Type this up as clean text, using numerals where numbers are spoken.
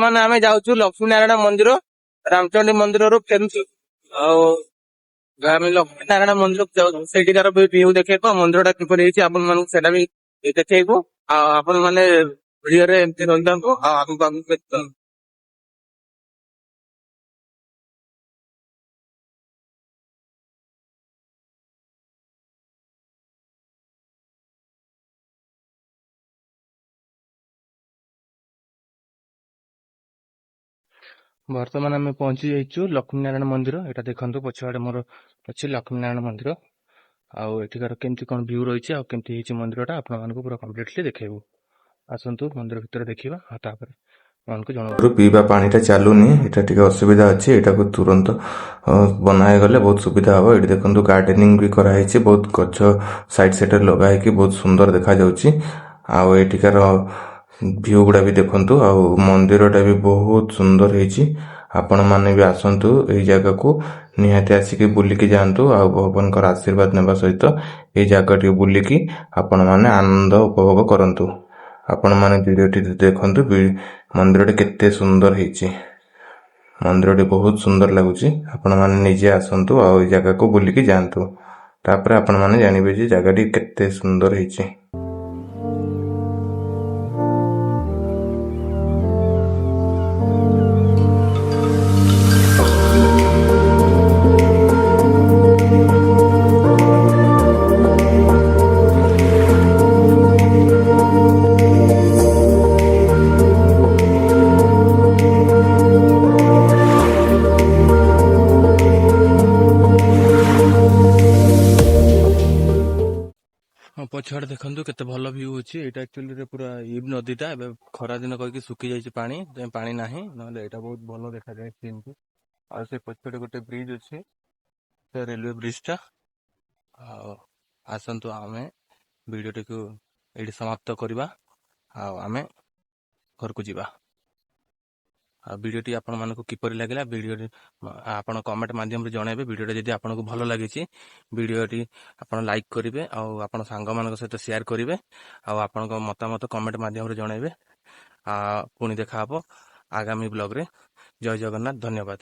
ମାନେ ଆମେ ଯାଉଛୁ ଲକ୍ଷ୍ମୀ ନାରାୟଣ ମନ୍ଦିର ରାମଚଣ୍ଡୀ ମନ୍ଦିରରୁ ଫେରୁଛୁ ଆଉ ଆମେ ଲକ୍ଷ୍ମୀ ନାରାୟଣ ମନ୍ଦିରକୁ ଯାଉଛୁ ସେଇଠିକାର ଭିଉ ଦେଖେଇବୁ ମନ୍ଦିର ଟା କିପରି ହେଇଛି ଆପଣ ମାନଙ୍କୁ ସେଟା ବି ଦେଖେଇବୁ ଆଉ ଆପଣ ମାନେ ଭିଡିଓରେ ଏମିତି ରହିଥାନ୍ତୁ ଆଉ ଆଗକୁ ଆଗକୁ ବର୍ତ୍ତମାନ ଆମେ ପହଞ୍ଚି ଯାଇଛୁ ଲକ୍ଷ୍ମୀ ନାରାୟଣ ମନ୍ଦିର। ଏଇଟା ଦେଖନ୍ତୁ ପଛଆଡେ ମୋର ଅଛି ଲକ୍ଷ୍ମୀ ନାରାୟଣ ମନ୍ଦିର ଆଉ ଏଠିକାର କେମିତି କଣ ଭିଉ ରହିଛି ଆଉ କେମିତି ହେଇଛି ମନ୍ଦିରଟା ଆପଣମାନଙ୍କୁ ପୁରା କମ୍ପ୍ଲିଟଲି ଦେଖେଇବୁ। ଆସନ୍ତୁ ମନ୍ଦିର ଭିତରେ ଦେଖିବା ଆଉ ତାପରେ ଆପଣଙ୍କୁ ଜଣାଉ। ପିଇବା ପାଣିଟା ଚାଲୁନି, ଏଇଟା ଟିକେ ଅସୁବିଧା ଅଛି। ଏଇଟାକୁ ତୁରନ୍ତ ବନା ହେଇଗଲେ ବହୁତ ସୁବିଧା ହବ। ଏଠି ଦେଖନ୍ତୁ ଗାର୍ଡେନିଂ ବି କରାହେଇଛି, ବହୁତ ଗଛ ସାଇଡ ସାଇଡରେ ଲଗା ହେଇକି ବହୁତ ସୁନ୍ଦର ଦେଖାଯାଉଛି। ଆଉ ଏଠିକାର ଭିଉ ଗୁଡା ବି ଦେଖନ୍ତୁ ଆଉ ମନ୍ଦିରଟା ବି ବହୁତ ସୁନ୍ଦର ହେଇଛି। ଆପଣ ମାନେ ବି ଆସନ୍ତୁ ଏଇ ଜାଗାକୁ, ନିହାତି ଆସିକି ବୁଲିକି ଯାଆନ୍ତୁ ଆଉ ଭଗବାନଙ୍କର ଆଶୀର୍ବାଦ ନେବା ସହିତ ଏଇ ଜାଗାଟି ବୁଲିକି ଆପଣ ମାନେ ଆନନ୍ଦ ଉପଭୋଗ କରନ୍ତୁ। ଆପଣ ମାନେ ଭିଡିଓଟି ଦେଖନ୍ତୁ, ମନ୍ଦିରଟି କେତେ ସୁନ୍ଦର ହେଇଛି। ମନ୍ଦିରଟି ବହୁତ ସୁନ୍ଦର ଲାଗୁଛି। ଆପଣ ମାନେ ନିଜେ ଆସନ୍ତୁ ଆଉ ଏଇ ଜାଗାକୁ ବୁଲିକି ଯାଆନ୍ତୁ, ତାପରେ ଆପଣ ମାନେ ଜାଣିବେ ଯେ ଜାଗାଟି କେତେ ସୁନ୍ଦର ହେଇଛି। ପଛଆଡେ ଦେଖନ୍ତୁ କେତେ ଭଲ ଭ୍ୟୁ ଅଛି। ଏଇଟା ଆକ୍ଚୁଆଲି ପୁରା ଇବ୍ ନଦୀଟା ଏବେ ଖରା ଦିନ କହିକି ଶୁଖି ଯାଇଛି ପାଣି, ପାଣି ନାହିଁ, ନହେଲେ ଏଇଟା ବହୁତ ଭଲ ଦେଖାଯାଏ ସିନ୍କୁ। ଆଉ ସେ ପଛଆଡେ ଗୋଟେ ବ୍ରିଜ ଅଛି, ସେ ରେଲୱେ ବ୍ରିଜଟା। ଆଉ ଆସନ୍ତୁ ଆମେ ଭିଡିଓଟିକୁ ଏଇଠି ସମାପ୍ତ କରିବା ଆଉ ଆମେ ଘରକୁ ଯିବା। ଆଉ ଭିଡିଓଟି ଆପଣମାନଙ୍କୁ କିପରି ଲାଗିଲା ଭିଡିଓଟି ଆପଣ କମେଣ୍ଟ ମାଧ୍ୟମରେ ଜଣାଇବେ। ଭିଡିଓଟି ଯଦି ଆପଣଙ୍କୁ ଭଲ ଲାଗିଛି ଭିଡିଓଟି ଆପଣ ଲାଇକ୍ କରିବେ ଆଉ ଆପଣ ସାଙ୍ଗମାନଙ୍କ ସହିତ ସେୟାର କରିବେ ଆଉ ଆପଣଙ୍କ ମତାମତ କମେଣ୍ଟ ମାଧ୍ୟମରେ ଜଣାଇବେ। ପୁଣି ଦେଖାହବ ଆଗାମୀ ବ୍ଲଗରେ। ଜୟ ଜଗନ୍ନାଥ, ଧନ୍ୟବାଦ।